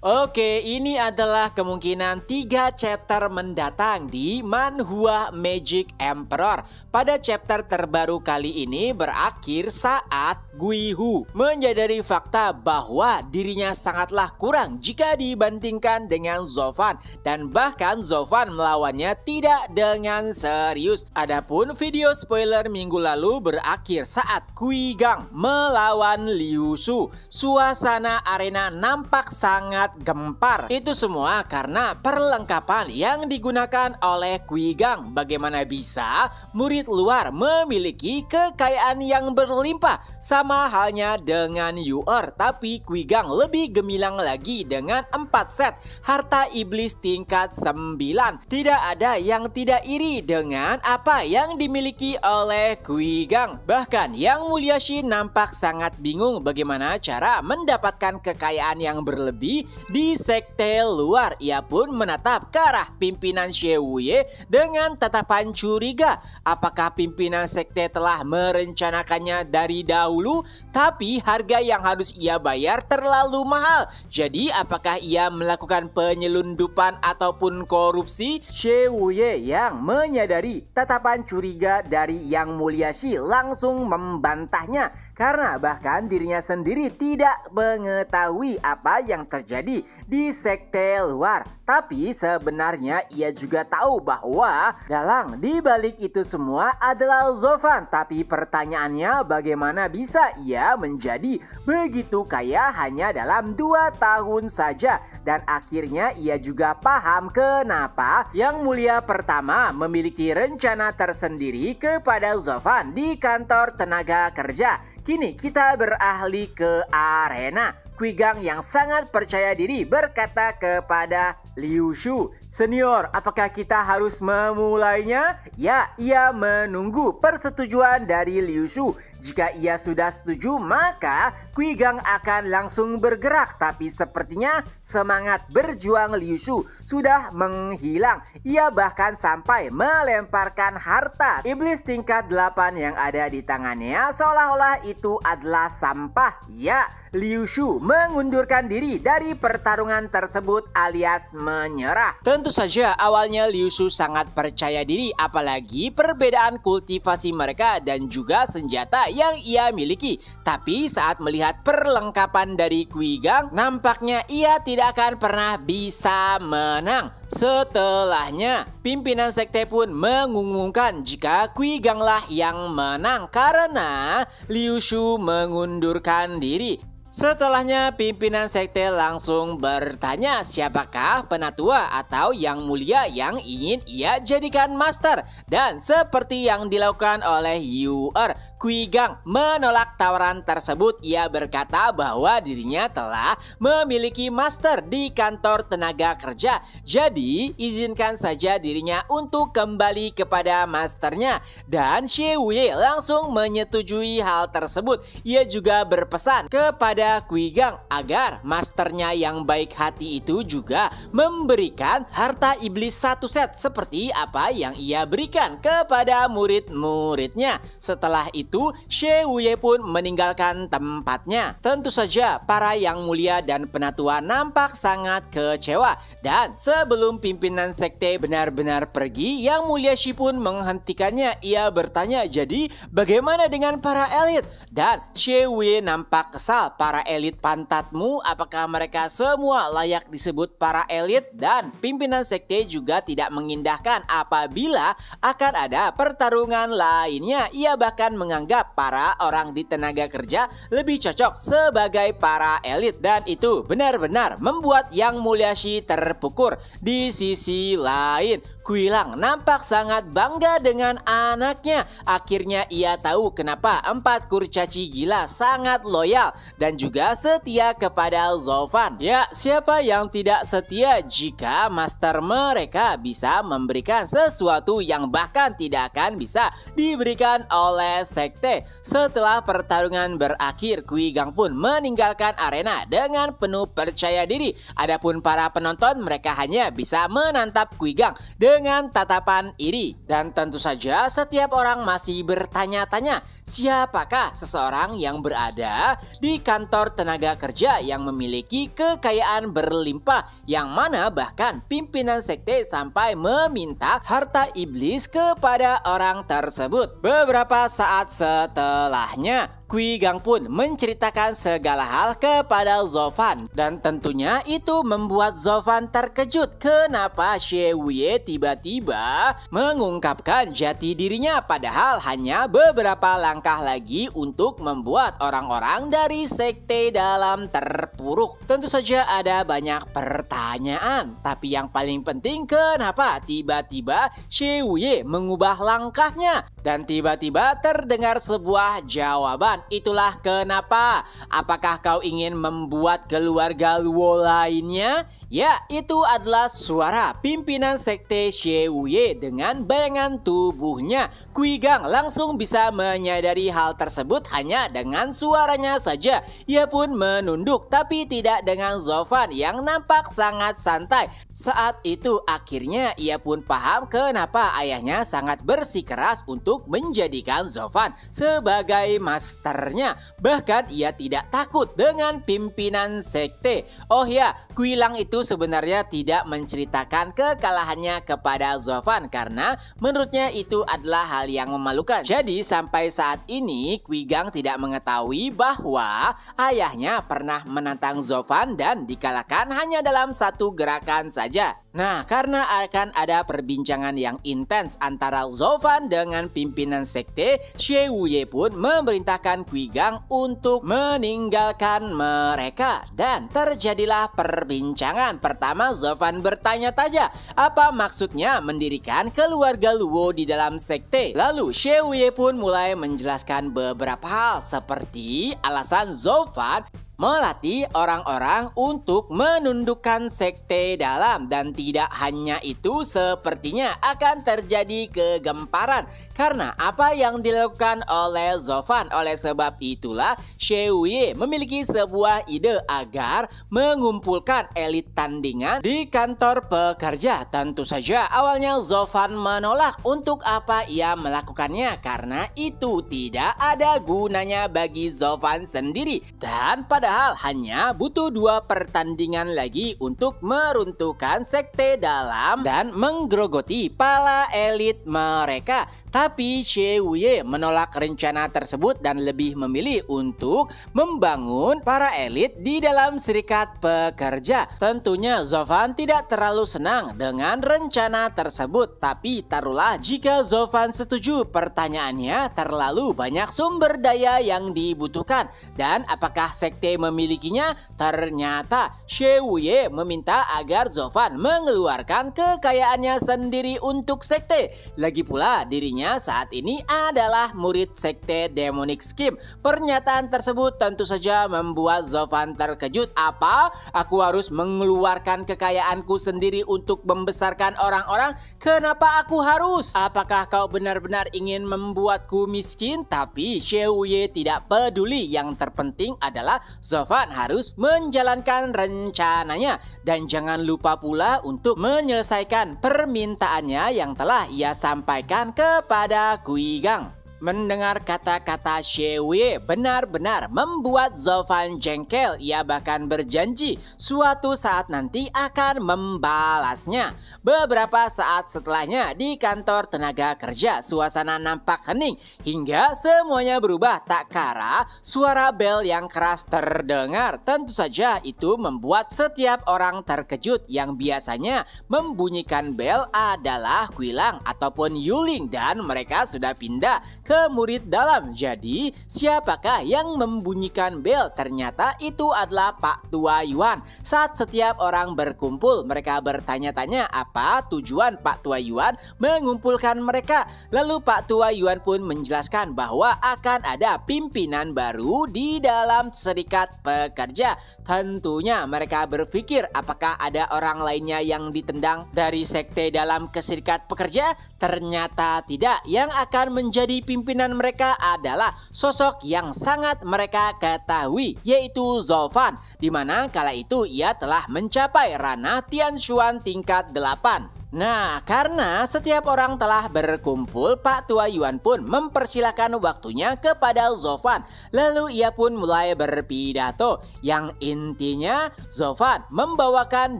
Oke, ini adalah kemungkinan 3 chapter mendatang di Manhwa Magic Emperor. Pada chapter terbaru kali ini berakhir saat Guihu menyadari fakta bahwa dirinya sangatlah kurang jika dibandingkan dengan Zovan, dan bahkan Zovan melawannya tidak dengan serius. Adapun video spoiler minggu lalu berakhir saat Qui Gang melawan Liu Shu. Suasana arena nampak sangat gempar. Itu semua karena perlengkapan yang digunakan oleh Qui Gang. Bagaimana bisa murid luar memiliki kekayaan yang berlimpah? Sama halnya dengan Yu'er, tapi Qui Gang lebih gemilang lagi dengan 4 set harta iblis tingkat 9. Tidak ada yang tidak iri dengan apa yang dimiliki oleh Qui Gang. Bahkan Yang Mulia Shi nampak sangat bingung bagaimana cara mendapatkan kekayaan yang berlebih di sekte luar. Ia pun menatap ke arah pimpinan Xie Wuye dengan tatapan curiga. Apakah pimpinan sekte telah merencanakannya dari dahulu, tapi harga yang harus ia bayar terlalu mahal? Jadi apakah ia melakukan penyelundupan ataupun korupsi? Xie Wuye yang menyadari tatapan curiga dari Yang Mulia Shi langsung membantahnya, karena bahkan dirinya sendiri tidak mengetahui apa yang terjadi di sekte luar. Tapi sebenarnya ia juga tahu bahwa dalang di balik itu semua adalah Zovan. Tapi pertanyaannya, bagaimana bisa ia menjadi begitu kaya hanya dalam 2 tahun saja? Dan akhirnya ia juga paham kenapa Yang Mulia pertama memiliki rencana tersendiri kepada Zovan di kantor tenaga kerja. Kini kita beralih ke arena. Qui Gang yang sangat percaya diri berkata kepada Liu Shu, "Senior, apakah kita harus memulainya?" Ya, ia menunggu persetujuan dari Liu Shu. Jika ia sudah setuju, maka Qui Gang akan langsung bergerak. Tapi sepertinya semangat berjuang Liu Shu sudah menghilang. Ia bahkan sampai melemparkan harta iblis tingkat 8 yang ada di tangannya, seolah-olah itu adalah sampah. Ya, Liu Shu mengundurkan diri dari pertarungan tersebut alias menyerah. Tentu saja awalnya Liu Shu sangat percaya diri, apalagi perbedaan kultivasi mereka dan juga senjata yang ia miliki. Tapi saat melihat perlengkapan dari Qui Gang, nampaknya ia tidak akan pernah bisa menang. Setelahnya, pimpinan sekte pun mengumumkan jika Qui Gang lah yang menang karena Liu Shu mengundurkan diri. Setelahnya pimpinan sekte langsung bertanya siapakah penatua atau yang mulia yang ingin ia jadikan master. Dan seperti yang dilakukan oleh Yu'er, Qui Gang menolak tawaran tersebut. Ia berkata bahwa dirinya telah memiliki master di kantor tenaga kerja. Jadi izinkan saja dirinya untuk kembali kepada masternya. Dan Xie Wuye langsung menyetujui hal tersebut. Ia juga berpesan kepada Qui Gang agar masternya yang baik hati itu juga memberikan harta iblis 1 set seperti apa yang ia berikan kepada murid-muridnya. Setelah itu Xie Wuye pun meninggalkan tempatnya. Tentu saja para yang mulia dan penatua nampak sangat kecewa. Dan sebelum pimpinan sekte benar-benar pergi, Yang Mulia Shi pun menghentikannya. Ia bertanya, "Jadi bagaimana dengan para elit?" Dan Xie Wuye nampak kesal. "Para elit pantatmu, apakah mereka semua layak disebut para elit?" Dan pimpinan sekte juga tidak mengindahkan apabila akan ada pertarungan lainnya. Ia bahkan menganggap para orang di tenaga kerja lebih cocok sebagai para elit. Dan itu benar-benar membuat Yang Mulia Shi terpukul. Di sisi lain, Qui Lang nampak sangat bangga dengan anaknya. Akhirnya ia tahu kenapa 4 kurcaci gila sangat loyal dan juga setia kepada Zovan. Ya, siapa yang tidak setia jika master mereka bisa memberikan sesuatu yang bahkan tidak akan bisa diberikan oleh sekte. Setelah pertarungan berakhir, Qui Gang pun meninggalkan arena dengan penuh percaya diri. Adapun para penonton, mereka hanya bisa menatap Qui Gang dengan tatapan iri. Dan tentu saja setiap orang masih bertanya-tanya, siapakah seseorang yang berada di kantor tenaga kerja yang memiliki kekayaan berlimpah, yang mana bahkan pimpinan sekte sampai meminta harta iblis kepada orang tersebut. Beberapa saat setelahnya, Qui Gang pun menceritakan segala hal kepada Zovan, dan tentunya itu membuat Zovan terkejut kenapa Xie Wuye tiba-tiba mengungkapkan jati dirinya, padahal hanya beberapa langkah lagi untuk membuat orang-orang dari sekte dalam terpuruk. Tentu saja ada banyak pertanyaan, tapi yang paling penting kenapa tiba-tiba Xie Wuye mengubah langkahnya dan tiba-tiba terdengar sebuah jawaban. Itulah kenapa. Apakah kau ingin membuat keluarga Luo lainnya? Ya, itu adalah suara pimpinan sekte Xie Wuye dengan bayangan tubuhnya. Qui Gang langsung bisa menyadari hal tersebut hanya dengan suaranya saja. Ia pun menunduk, tapi tidak dengan Zovan yang nampak sangat santai. Saat itu akhirnya ia pun paham kenapa ayahnya sangat bersikeras untuk menjadikan Zovan sebagai masternya. Bahkan ia tidak takut dengan pimpinan sekte. Oh ya, Qui Lang itu sebenarnya tidak menceritakan kekalahannya kepada Zovan karena menurutnya itu adalah hal yang memalukan. Jadi sampai saat ini Qui Gang tidak mengetahui bahwa ayahnya pernah menantang Zovan dan dikalahkan hanya dalam satu gerakan saja. Nah, karena akan ada perbincangan yang intens antara Zovan dengan pimpinan sekte, Xie Wuye pun memerintahkan Qui Gang untuk meninggalkan mereka. Dan terjadilah perbincangan. Pertama, Zovan bertanya-tanya, apa maksudnya mendirikan keluarga Luo di dalam sekte? Lalu Xie Wuye pun mulai menjelaskan beberapa hal seperti alasan Zovan melatih orang-orang untuk menundukkan sekte dalam, dan tidak hanya itu, sepertinya akan terjadi kegemparan karena apa yang dilakukan oleh Zovan. Oleh sebab itulah Xie Wuye memiliki sebuah ide agar mengumpulkan elit tandingan di kantor pekerja. Tentu saja awalnya Zovan menolak. Untuk apa ia melakukannya? Karena itu tidak ada gunanya bagi Zovan sendiri, dan padahal hanya butuh 2 pertandingan lagi untuk meruntuhkan sekte dalam dan menggerogoti para elit mereka. Tapi Xie Wuye menolak rencana tersebut dan lebih memilih untuk membangun para elit di dalam serikat pekerja. Tentunya Zovan tidak terlalu senang dengan rencana tersebut, tapi taruhlah jika Zovan setuju, pertanyaannya terlalu banyak sumber daya yang dibutuhkan, dan apakah sekte memilikinya? Ternyata Xie Wuye meminta agar Zovan mengeluarkan kekayaannya sendiri untuk sekte. Lagi pula dirinya saat ini adalah murid sekte Demonic Scheme. Pernyataan tersebut tentu saja membuat Zovan terkejut. Apa? Aku harus mengeluarkan kekayaanku sendiri untuk membesarkan orang-orang? Kenapa aku harus? Apakah kau benar-benar ingin membuatku miskin? Tapi Xie Wuye tidak peduli. Yang terpenting adalah Zovan harus menjalankan rencananya, dan jangan lupa pula untuk menyelesaikan permintaannya yang telah ia sampaikan kepada Qui Gang. Mendengar kata-kata Xie Wuye benar-benar membuat Zovan jengkel. Ia bahkan berjanji suatu saat nanti akan membalasnya. Beberapa saat setelahnya di kantor tenaga kerja, suasana nampak hening hingga semuanya berubah. Tak kala suara bel yang keras terdengar. Tentu saja itu membuat setiap orang terkejut. Yang biasanya membunyikan bel adalah Qui Lang ataupun Yuling, dan mereka sudah pindah ke murid dalam. Jadi siapakah yang membunyikan bel? Ternyata itu adalah Pak Tua Yuan. Saat setiap orang berkumpul, mereka bertanya-tanya apa tujuan Pak Tua Yuan mengumpulkan mereka. Lalu Pak Tua Yuan pun menjelaskan bahwa akan ada pimpinan baru di dalam serikat pekerja. Tentunya mereka berpikir apakah ada orang lainnya yang ditendang dari sekte dalam ke serikat pekerja? Ternyata tidak. Yang akan menjadi pimpinan mereka adalah sosok yang sangat mereka ketahui, yaitu Zovan, di mana kala itu ia telah mencapai ranah Tian Xuan tingkat 8. Nah, karena setiap orang telah berkumpul, Pak Tua Yuan pun mempersilahkan waktunya kepada Zovan. Lalu ia pun mulai berpidato, yang intinya Zovan membawakan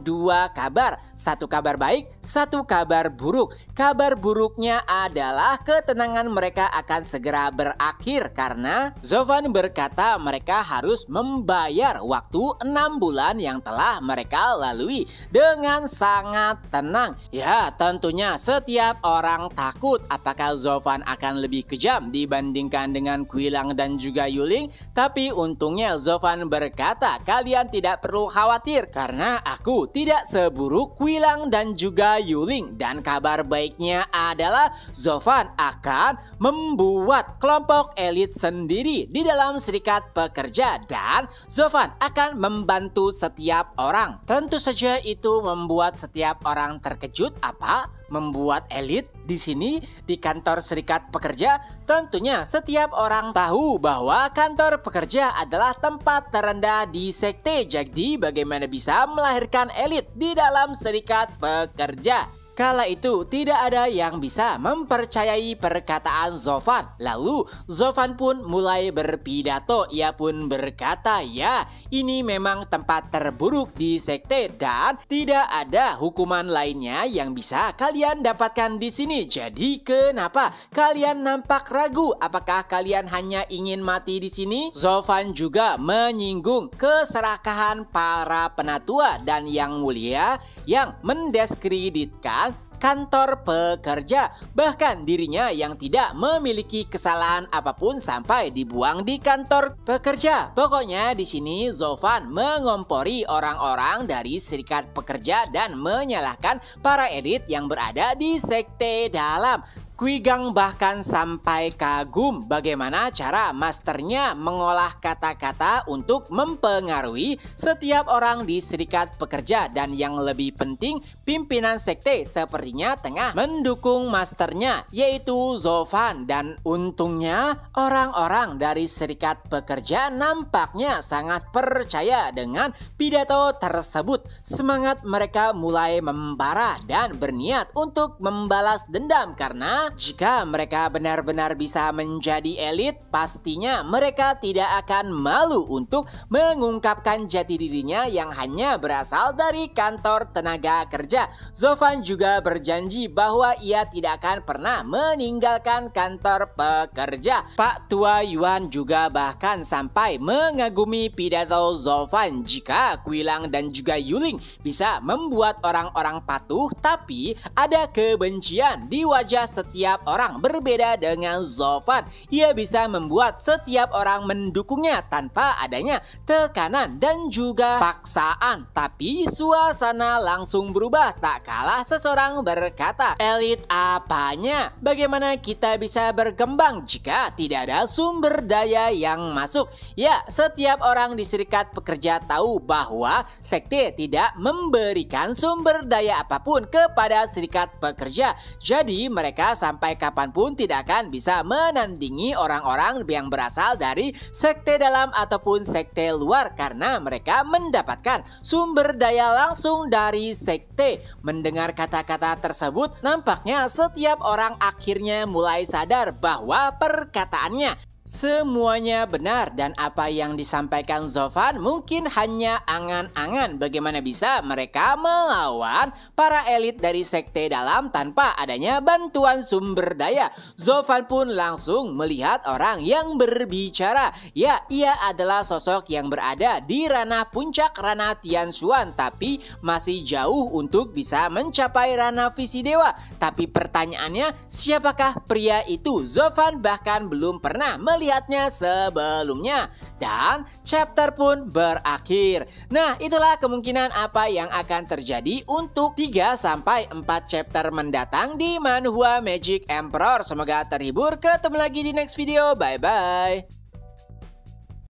dua kabar. Satu kabar baik, satu kabar buruk. Kabar buruknya adalah ketenangan mereka akan segera berakhir karena Zovan berkata mereka harus membayar waktu 6 bulan yang telah mereka lalui dengan sangat tenang. Ya, tentunya setiap orang takut apakah Zovan akan lebih kejam dibandingkan dengan Quilang dan juga Yuling. Tapi untungnya Zovan berkata, kalian tidak perlu khawatir karena aku tidak seburuk Quilang dan juga Yuling. Dan kabar baiknya adalah Zovan akan membuat kelompok elit sendiri di dalam serikat pekerja dan Zovan akan membantu setiap orang. Tentu saja itu membuat setiap orang terkejut. Apa? Membuat elit di sini di kantor serikat pekerja? Tentunya setiap orang tahu bahwa kantor pekerja adalah tempat terendah di sekte. Jadi bagaimana bisa melahirkan elit di dalam serikat pekerja? Kala itu tidak ada yang bisa mempercayai perkataan Zovan. Lalu Zovan pun mulai berpidato. Ia pun berkata, ya ini memang tempat terburuk di sekte dan tidak ada hukuman lainnya yang bisa kalian dapatkan di sini. Jadi kenapa kalian nampak ragu? Apakah kalian hanya ingin mati di sini? Zovan juga menyinggung keserakahan para penatua dan yang mulia yang mendiskreditkan kantor pekerja, bahkan dirinya yang tidak memiliki kesalahan apapun sampai dibuang di kantor pekerja. Pokoknya di sini Zovan mengompori orang-orang dari serikat pekerja dan menyalahkan para elit yang berada di sekte dalam. Quigang bahkan sampai kagum bagaimana cara masternya mengolah kata-kata untuk mempengaruhi setiap orang di serikat pekerja. Dan yang lebih penting, pimpinan sekte sepertinya tengah mendukung masternya, yaitu Zovan. Dan untungnya orang-orang dari serikat pekerja nampaknya sangat percaya dengan pidato tersebut. Semangat mereka mulai membara dan berniat untuk membalas dendam karena jika mereka benar-benar bisa menjadi elit, pastinya mereka tidak akan malu untuk mengungkapkan jati dirinya yang hanya berasal dari kantor tenaga kerja. Zovan juga berjanji bahwa ia tidak akan pernah meninggalkan kantor pekerja. Pak Tua Yuan juga bahkan sampai mengagumi pidato Zovan. Jika Quilang dan juga Yuling bisa membuat orang-orang patuh, tapi ada kebencian di wajah setiap orang. Berbeda dengan Zovan, ia bisa membuat setiap orang mendukungnya tanpa adanya tekanan dan juga paksaan. Tapi suasana langsung berubah tak kalah seseorang berkata, elit apanya? Bagaimana kita bisa berkembang jika tidak ada sumber daya yang masuk? Ya, setiap orang di serikat pekerja tahu bahwa sekte tidak memberikan sumber daya apapun kepada serikat pekerja. Jadi mereka sampai kapanpun tidak akan bisa menandingi orang-orang yang berasal dari sekte dalam ataupun sekte luar karena mereka mendapatkan sumber daya langsung dari sekte. Mendengar kata-kata tersebut, nampaknya setiap orang akhirnya mulai sadar bahwa perkataannya semuanya benar dan apa yang disampaikan Zovan mungkin hanya angan-angan. Bagaimana bisa mereka melawan para elit dari sekte dalam tanpa adanya bantuan sumber daya? Zovan pun langsung melihat orang yang berbicara. Ya, ia adalah sosok yang berada di ranah puncak ranah Tianshuan, tapi masih jauh untuk bisa mencapai ranah visi dewa. Tapi pertanyaannya, siapakah pria itu? Zovan bahkan belum pernah melihatnya sebelumnya dan chapter pun berakhir. Nah, itulah kemungkinan apa yang akan terjadi untuk 3-4 chapter mendatang di Manhwa Magic Emperor. Semoga terhibur. Ketemu lagi di next video. Bye bye.